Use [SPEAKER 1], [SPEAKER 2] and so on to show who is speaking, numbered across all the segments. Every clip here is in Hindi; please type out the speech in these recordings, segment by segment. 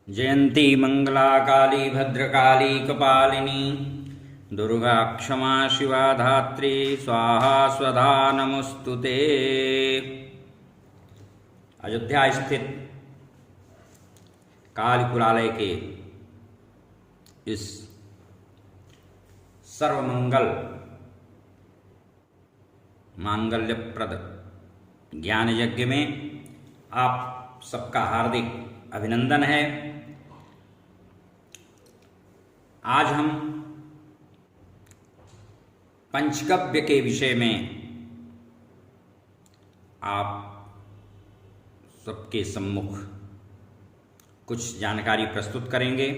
[SPEAKER 1] जयंती मंगला काली भद्रकाली कपालिनी दुर्गा क्षमा शिवा धात्री स्वाहा स्वधा नमोस्तुते। अयोध्या स्थित कालिकुलालय के इस सर्वमंगल मांगल्यप्रद ज्ञान यज्ञ में आप सबका हार्दिक अभिनंदन है। आज हम पंचगव्य के विषय में आप सबके सम्मुख कुछ जानकारी प्रस्तुत करेंगे।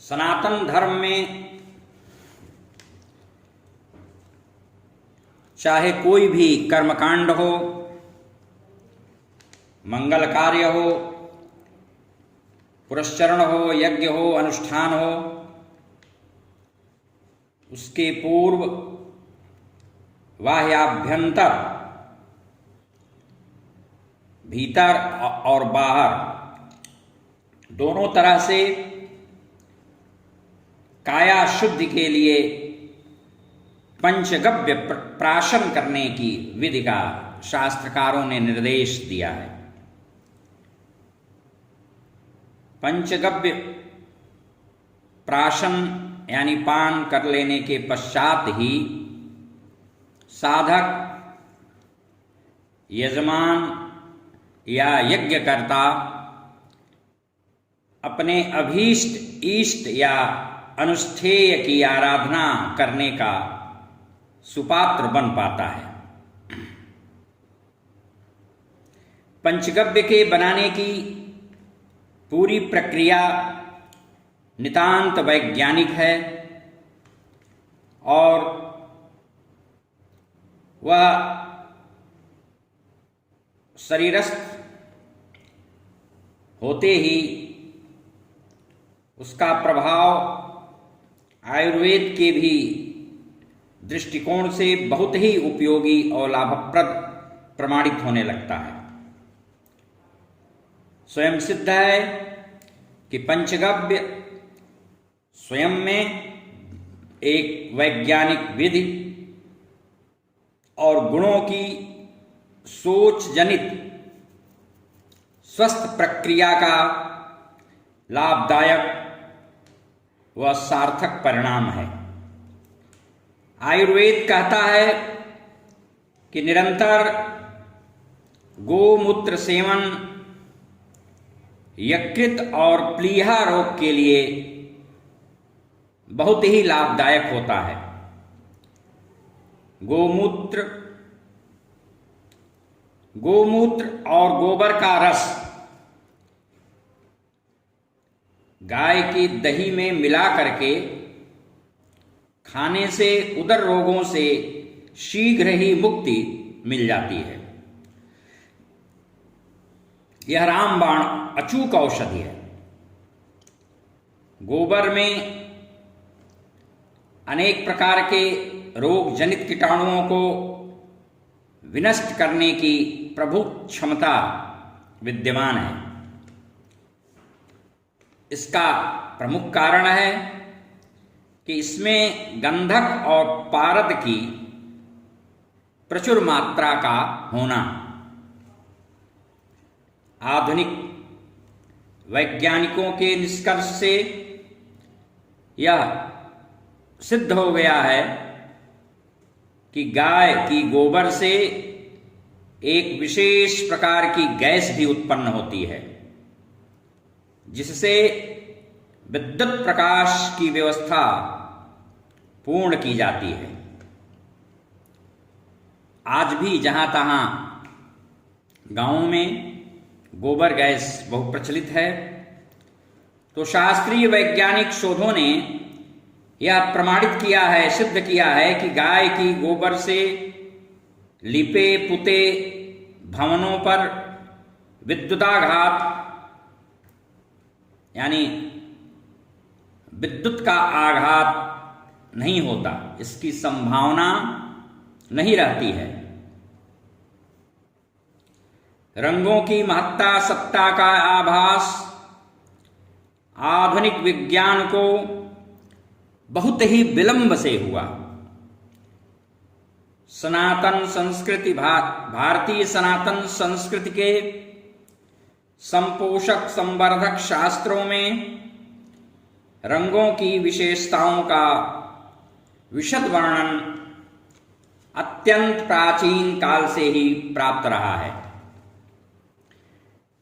[SPEAKER 1] सनातन धर्म में चाहे कोई भी कर्मकांड हो, मंगल कार्य हो, पुरस्चरण हो, यज्ञ हो, अनुष्ठान हो, उसके पूर्व बाह्याभ्यंतर, भीतर और बाहर दोनों तरह से काया शुद्धि के लिए पंचगव्य प्राशन करने की विधि का शास्त्रकारों ने निर्देश दिया है। पंचगव्य प्राशन यानी पान कर लेने के पश्चात ही साधक, यजमान या यज्ञकर्ता अपने अभीष्ट, इष्ट या अनुष्ठेय की आराधना करने का सुपात्र बन पाता है। पंचगव्य के बनाने की पूरी प्रक्रिया नितांत वैज्ञानिक है और वह शरीरस्थ होते ही उसका प्रभाव आयुर्वेद के भी दृष्टिकोण से बहुत ही उपयोगी और लाभप्रद प्रमाणित होने लगता है। स्वयं सिद्ध है कि पंचगव्य स्वयं में एक वैज्ञानिक विधि और गुणों की सोच जनित स्वस्थ प्रक्रिया का लाभदायक व सार्थक परिणाम है। आयुर्वेद कहता है कि निरंतर गोमूत्र सेवन यकृत और प्लीहा रोग के लिए बहुत ही लाभदायक होता है। गोमूत्र और गोबर का रस गाय की दही में मिला करके खाने से उदर रोगों से शीघ्र ही मुक्ति मिल जाती है। यह रामबाण अचूक औषधि है। गोबर में अनेक प्रकार के रोग जनित कीटाणुओं को विनष्ट करने की प्रभुत क्षमता विद्यमान है। इसका प्रमुख कारण है कि इसमें गंधक और पारद की प्रचुर मात्रा का होना। आधुनिक वैज्ञानिकों के निष्कर्ष से यह सिद्ध हो गया है कि गाय की गोबर से एक विशेष प्रकार की गैस भी उत्पन्न होती है, जिससे विद्युत प्रकाश की व्यवस्था पूर्ण की जाती है। आज भी जहां तहां गांवों में गोबर गैस बहुत प्रचलित है, तो शास्त्रीय वैज्ञानिक शोधों ने यह प्रमाणित किया है, सिद्ध किया है कि गाय की गोबर से लिपे पुते भवनों पर विद्युताघात यानी विद्युत का आघात नहीं होता, इसकी संभावना नहीं रहती है। रंगों की महत्ता सत्ता का आभास आधुनिक विज्ञान को बहुत ही विलंब से हुआ। सनातन संस्कृति भारतीय सनातन संस्कृति के संपोषक संवर्धक शास्त्रों में रंगों की विशेषताओं का विशद वर्णन अत्यंत प्राचीन काल से ही प्राप्त रहा है।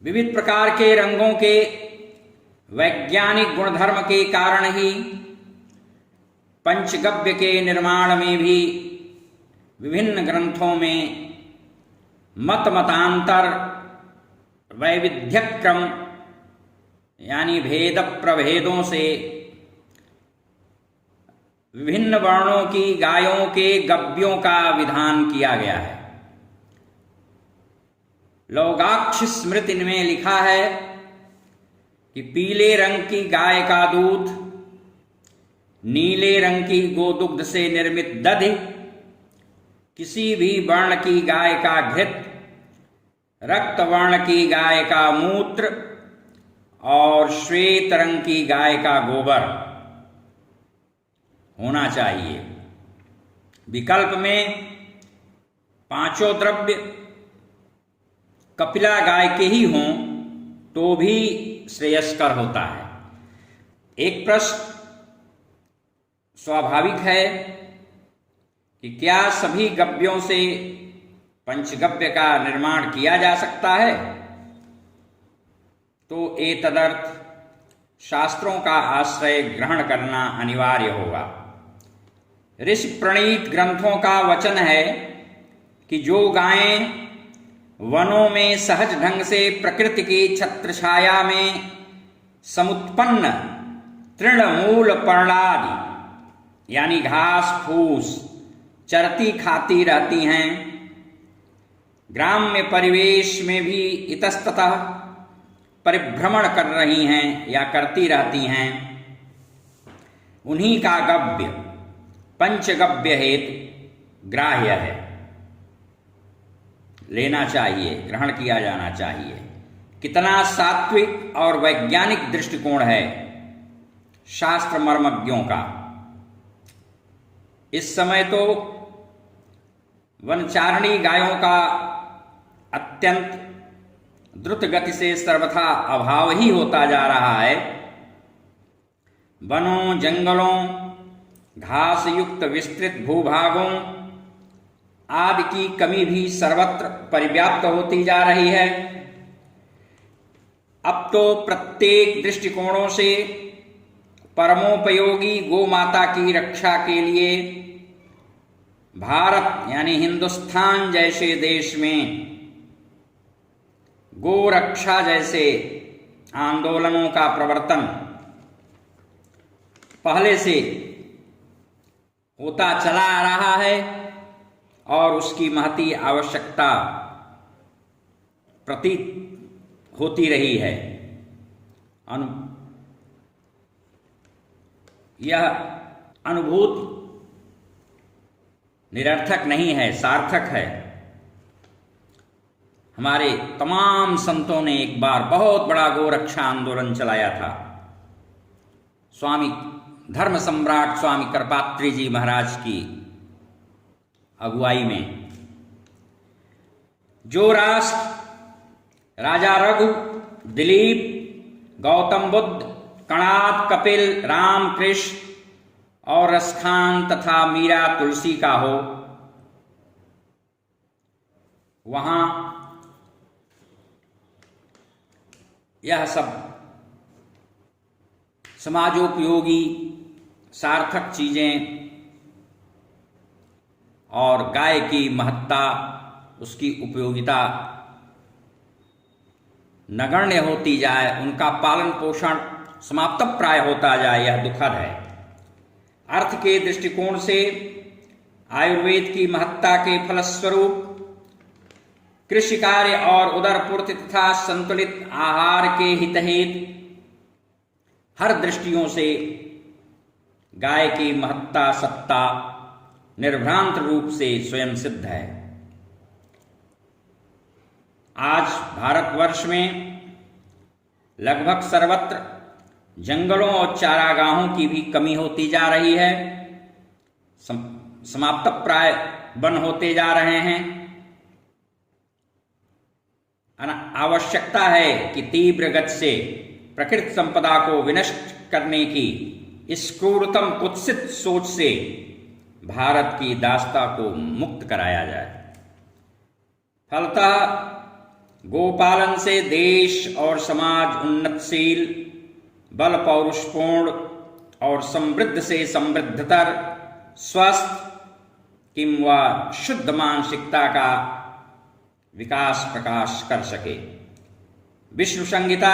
[SPEAKER 1] विविध प्रकार के रंगों के वैज्ञानिक गुणधर्म के कारण ही पंचगव्य के निर्माण में भी विभिन्न ग्रंथों में मतांतर वैविध्यक्रम यानी भेद प्रभेदों से विभिन्न वर्णों की गायों के गव्यों का विधान किया गया है। लौगाक्ष स्मृति में लिखा है कि पीले रंग की गाय का दूध, नीले रंग की गोदुग्ध से निर्मित दधि, किसी भी वर्ण की गाय का घृत, रक्त वर्ण की गाय का मूत्र और श्वेत रंग की गाय का गोबर होना चाहिए। विकल्प में पांचों द्रव्य कपिला गाय के ही हों तो भी श्रेयस्कर होता है। एक प्रश्न स्वाभाविक है कि क्या सभी गव्यों से पंचगव्य का निर्माण किया जा सकता है? तो एतदर्थ शास्त्रों का आश्रय ग्रहण करना अनिवार्य होगा। ऋषि प्रणीत ग्रंथों का वचन है कि जो गायें वनों में सहज ढंग से प्रकृति की छत्रछाया में समुत्पन्न तृणमूल पर्णादि यानी घास फूस चरती खाती रहती हैं, ग्राम्य परिवेश में भी इतस्ततः परिभ्रमण कर रही हैं या करती रहती हैं, उन्हीं का गव्य पंचगव्य हेतु ग्राह्य है, लेना चाहिए, ग्रहण किया जाना चाहिए। कितना सात्विक और वैज्ञानिक दृष्टिकोण है शास्त्र मर्मज्ञों का। इस समय तो वनचारणी गायों का अत्यंत द्रुत गति से सर्वथा अभाव ही होता जा रहा है। वनों, जंगलों, घास युक्त विस्तृत भूभागों आदि की कमी भी सर्वत्र परिव्याप्त होती जा रही है। अब तो प्रत्येक दृष्टिकोणों से परमोपयोगी गो माता की रक्षा के लिए भारत यानी हिंदुस्तान जैसे देश में गो रक्षा जैसे आंदोलनों का प्रवर्तन पहले से होता चला आ रहा है और उसकी महती आवश्यकता प्रतीत होती रही है। यह अनुभूत निरर्थक नहीं है, सार्थक है। हमारे तमाम संतों ने एक बार बहुत बड़ा गोरक्षा आंदोलन चलाया था। स्वामी धर्म सम्राट स्वामी करपात्री जी महाराज की अगुवाई में। जो राष्ट्र राजा रघु, दिलीप, गौतम बुद्ध, कणाद, कपिल, राम, कृष्ण और रसखान तथा मीरा तुलसी का हो, वहां यह सब समाजोपयोगी सार्थक चीजें और गाय की महत्ता, उसकी उपयोगिता नगण्य होती जाए, उनका पालन पोषण समाप्त प्राय होता जाए, यह दुखद है। अर्थ के दृष्टिकोण से आयुर्वेद की महत्ता के फलस्वरूप कृषि कार्य और उदरपूर्ति तथा संतुलित आहार के हितहेतु हर दृष्टियों से गाय की महत्ता सत्ता निर्भ्रांत रूप से स्वयं सिद्ध है। आज भारतवर्ष में लगभग सर्वत्र जंगलों और चारागाहों की भी कमी होती जा रही है, समाप्त प्राय वन होते जा रहे हैं। आवश्यकता है कि तीव्र गति से प्रकृति संपदा को विनष्ट करने की इस क्रूरतम कुत्सित सोच से भारत की दासता को मुक्त कराया जाए। फलतः गोपालन से देश और समाज उन्नतशील, बल पौरुषपूर्ण और समृद्ध से समृद्धतर, स्वस्थ किंवा शुद्ध मानसिकता का विकास प्रकाश कर सके। विश्व संहिता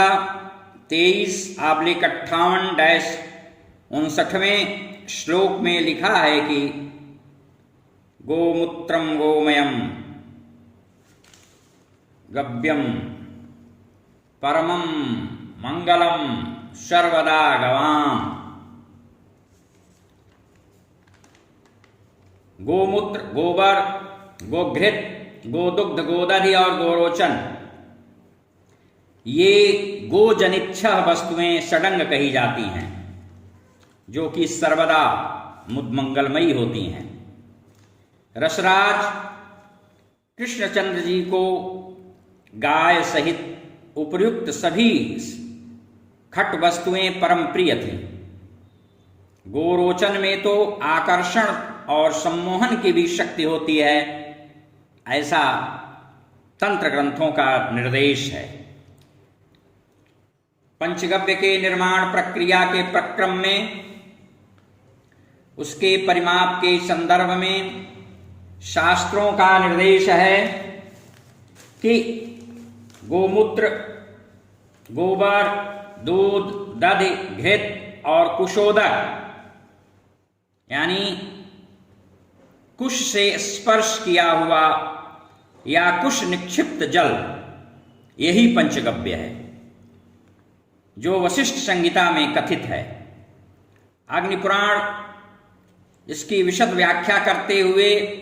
[SPEAKER 1] 23/58-59वें श्लोक में लिखा है कि गोमूत्रम गोमयम गव्यम परमं मंगलम सर्वदा गवाम। गोमूत्र, गोबर, गोघृत, गोदुग्ध, गोदधि और गोरोचन, ये गोजनिच्छह वस्तुएं षडंग कही जाती हैं, जो कि सर्वदा मुदमंगलमयी होती हैं। रसराज कृष्णचंद्र जी को गाय सहित उपर्युक्त सभी खट वस्तुएं परम प्रिय थीं। गोरोचन में तो आकर्षण और सम्मोहन की भी शक्ति होती है, ऐसा तंत्र ग्रंथों का निर्देश है। पंचगव्य के निर्माण प्रक्रिया के प्रक्रम में, उसके परिमाप के संदर्भ में शास्त्रों का निर्देश है कि गोमूत्र, गोबर, दूध, दधि, घृत और कुशोदक यानी कुश से स्पर्श किया हुआ या कुश निक्षिप्त जल, यही पंचगव्य है, जो वशिष्ठ संहिता में कथित है। अग्निपुराण इसकी विशद व्याख्या करते हुए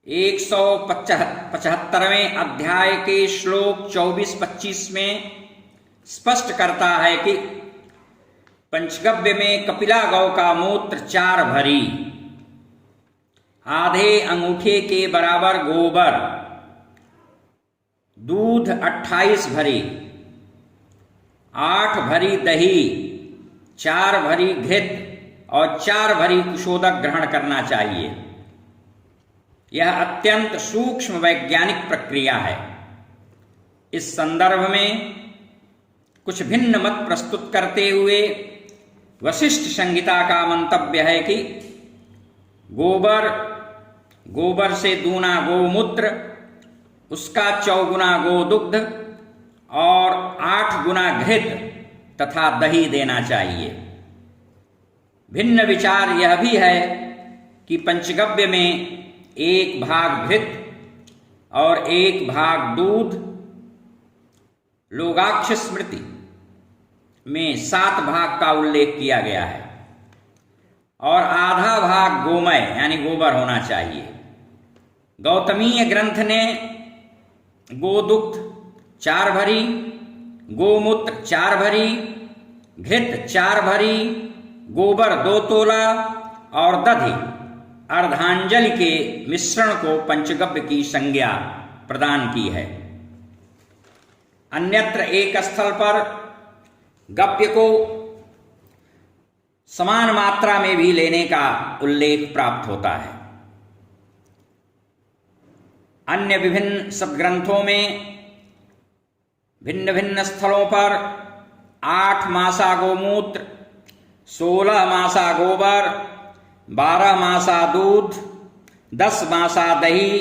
[SPEAKER 1] 175वें अध्याय के श्लोक 24-25 में स्पष्ट करता है कि पंचगव्य में कपिला गौ का मूत्र 4 भरी, आधे अंगूठे के बराबर गोबर, दूध 28 भरी, 8 भरी दही, 4 भरी घृत और 4 भरी कुशोदक ग्रहण करना चाहिए। यह अत्यंत सूक्ष्म वैज्ञानिक प्रक्रिया है। इस संदर्भ में कुछ भिन्न मत प्रस्तुत करते हुए वशिष्ठ संहिता का मंतव्य है कि गोबर से दूना गोमूत्र, उसका 4 गुना गोदुग्ध और 8 गुना घृत तथा दही देना चाहिए। भिन्न विचार यह भी है कि पंचगव्य में 1 भाग घृत और 1 भाग दूध, लोगाक्ष स्मृति में 7 भाग का उल्लेख किया गया है, और आधा भाग गोमय यानी गोबर होना चाहिए। गौतमीय ग्रंथ ने गोदुग्ध 4 भरी, गोमूत्र 4 भरी, घृत 4 भरी, गोबर 2 तोला और दधि अर्धांजलि के मिश्रण को पंचगव्य की संज्ञा प्रदान की है। अन्यत्र एक स्थल पर गव्य को समान मात्रा में भी लेने का उल्लेख प्राप्त होता है। अन्य विभिन्न सदग्रंथों में भिन्न भिन्न स्थलों पर 8 मासा गोमूत्र, 16 मासा गोबर, 12 मासा दूध, 10 मासा दही,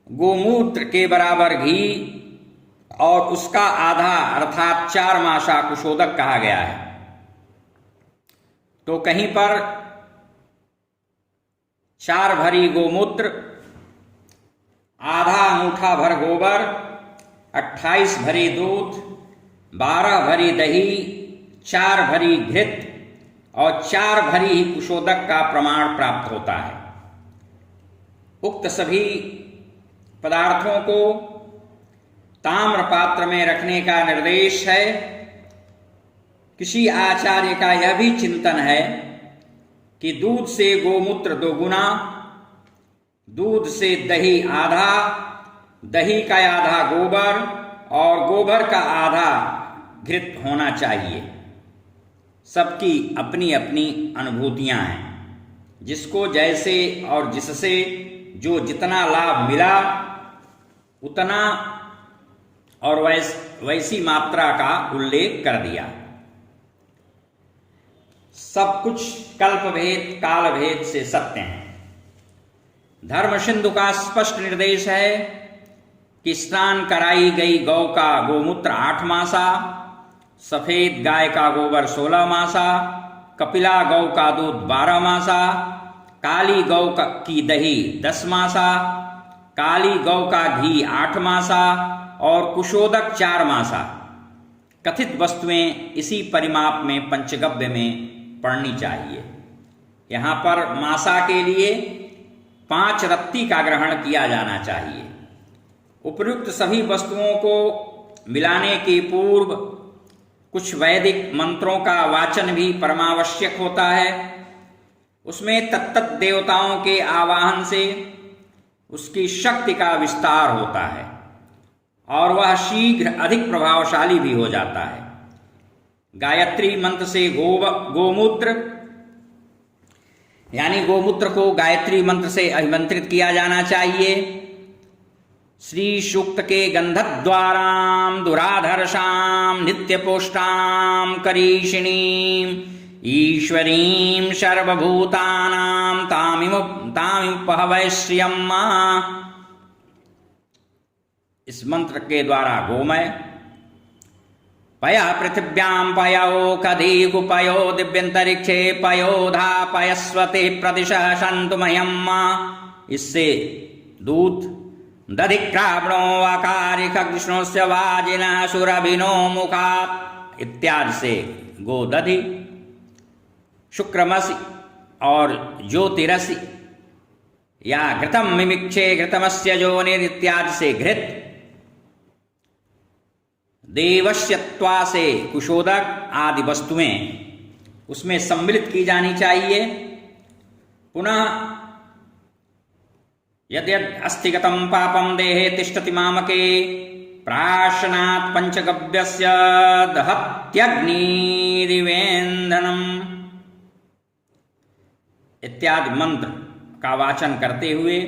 [SPEAKER 1] गोमूत्र के बराबर घी और उसका आधा अर्थात 4 मासा कुशोदक कहा गया है। तो कहीं पर 4 भरी गोमूत्र, आधा अंगूठा भर गोबर, 28 भरी दूध, 12 भरी दही, 4 भरी घृत और 4 भरी ही कुशोदक का प्रमाण प्राप्त होता है। उक्त सभी पदार्थों को ताम्र पात्र में रखने का निर्देश है। किसी आचार्य का यह भी चिंतन है कि दूध से गोमूत्र दोगुना, दूध से दही आधा, दही का आधा गोबर और गोबर का आधा घृत होना चाहिए। सबकी अपनी अपनी अनुभूतियां हैं, जिसको जैसे और जिससे जो जितना लाभ मिला उतना और वैसी मात्रा का उल्लेख कर दिया। सब कुछ कल्प भेद काल भेद से सत्य है। धर्म सिंधु का स्पष्ट निर्देश है कि स्नान कराई गई गौ का गोमूत्र 8 मासा, सफेद गाय का गोबर 16 मासा, कपिला गौ का दूध 12 मासा, काली गौ की दही 10 मासा, काली गौ का घी 8 मासा और कुशोदक 4 मासा। कथित वस्तुएं इसी परिमाप में पंचगव्य में पड़नी चाहिए। यहाँ पर मासा के लिए 5 रत्ती का ग्रहण किया जाना चाहिए। उपयुक्त सभी वस्तुओं को मिलाने के पूर्व कुछ वैदिक मंत्रों का वाचन भी परमावश्यक होता है। उसमें तत्त देवताओं के आवाहन से उसकी शक्ति का विस्तार होता है और वह शीघ्र अधिक प्रभावशाली भी हो जाता है। गायत्री मंत्र से गोमूत्र यानी गोमूत्र को गायत्री मंत्र से अभिमंत्रित किया जाना चाहिए। श्री सूक्त के गंधद्वाराम दुराधर्षाम नित्यपोष्टाम करीषिणीम ईश्वरीं सर्वभूतानां तामिमुपहवैश्रियम्। इस मंत्र के द्वारा गोमय पय पृथिव्यां पयो कदीगु पयो दिव्यंतरिक्षे पयोधा पयस्वते प्रदिशः सन्तु मह्यम्। इससे दूत दधिक्रावणो अकारिकग्निष्णोस्य वाजिनः सुरभिनो मुखात् इत्यादि से गोदधि, शुक्रमसि और ज्योतिरसि या घृतम मिमिक्षे घृतमस्य जोनिर इत्यादि से घृत, देवस्यत्वा से कुशोदक आदि वस्तुएं उसमें सम्मिलित की जानी चाहिए। पुनः यद्यद अस्थिगतं पापं देहे तिष्ठति मामके प्राशनात् पंचगव्यस्य दहत्यग्निरिवेन्दनम् इत्यादि मंत्र का वाचन करते हुए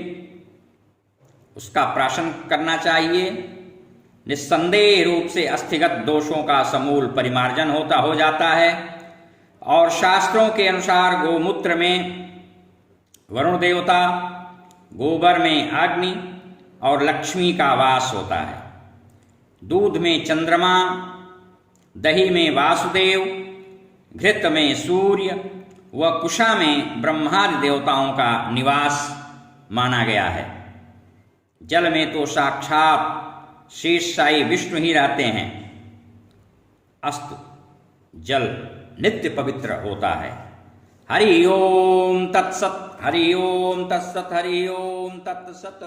[SPEAKER 1] उसका प्राशन करना चाहिए। निस्संदेह रूप से अस्थिगत दोषों का समूल परिमार्जन हो जाता है और शास्त्रों के अनुसार गोमूत्र में वरुण देवता, गोबर में अग्नि और लक्ष्मी का वास होता है। दूध में चंद्रमा, दही में वासुदेव, घृत में सूर्य व कुशा में ब्रह्मादि देवताओं का निवास माना गया है। जल में तो साक्षात शेष साई विष्णु ही रहते हैं। अस्तु, जल नित्य पवित्र होता है। हरि ओम तत्सत, हरि ओम तत्सत, हरि ओम तत्सत।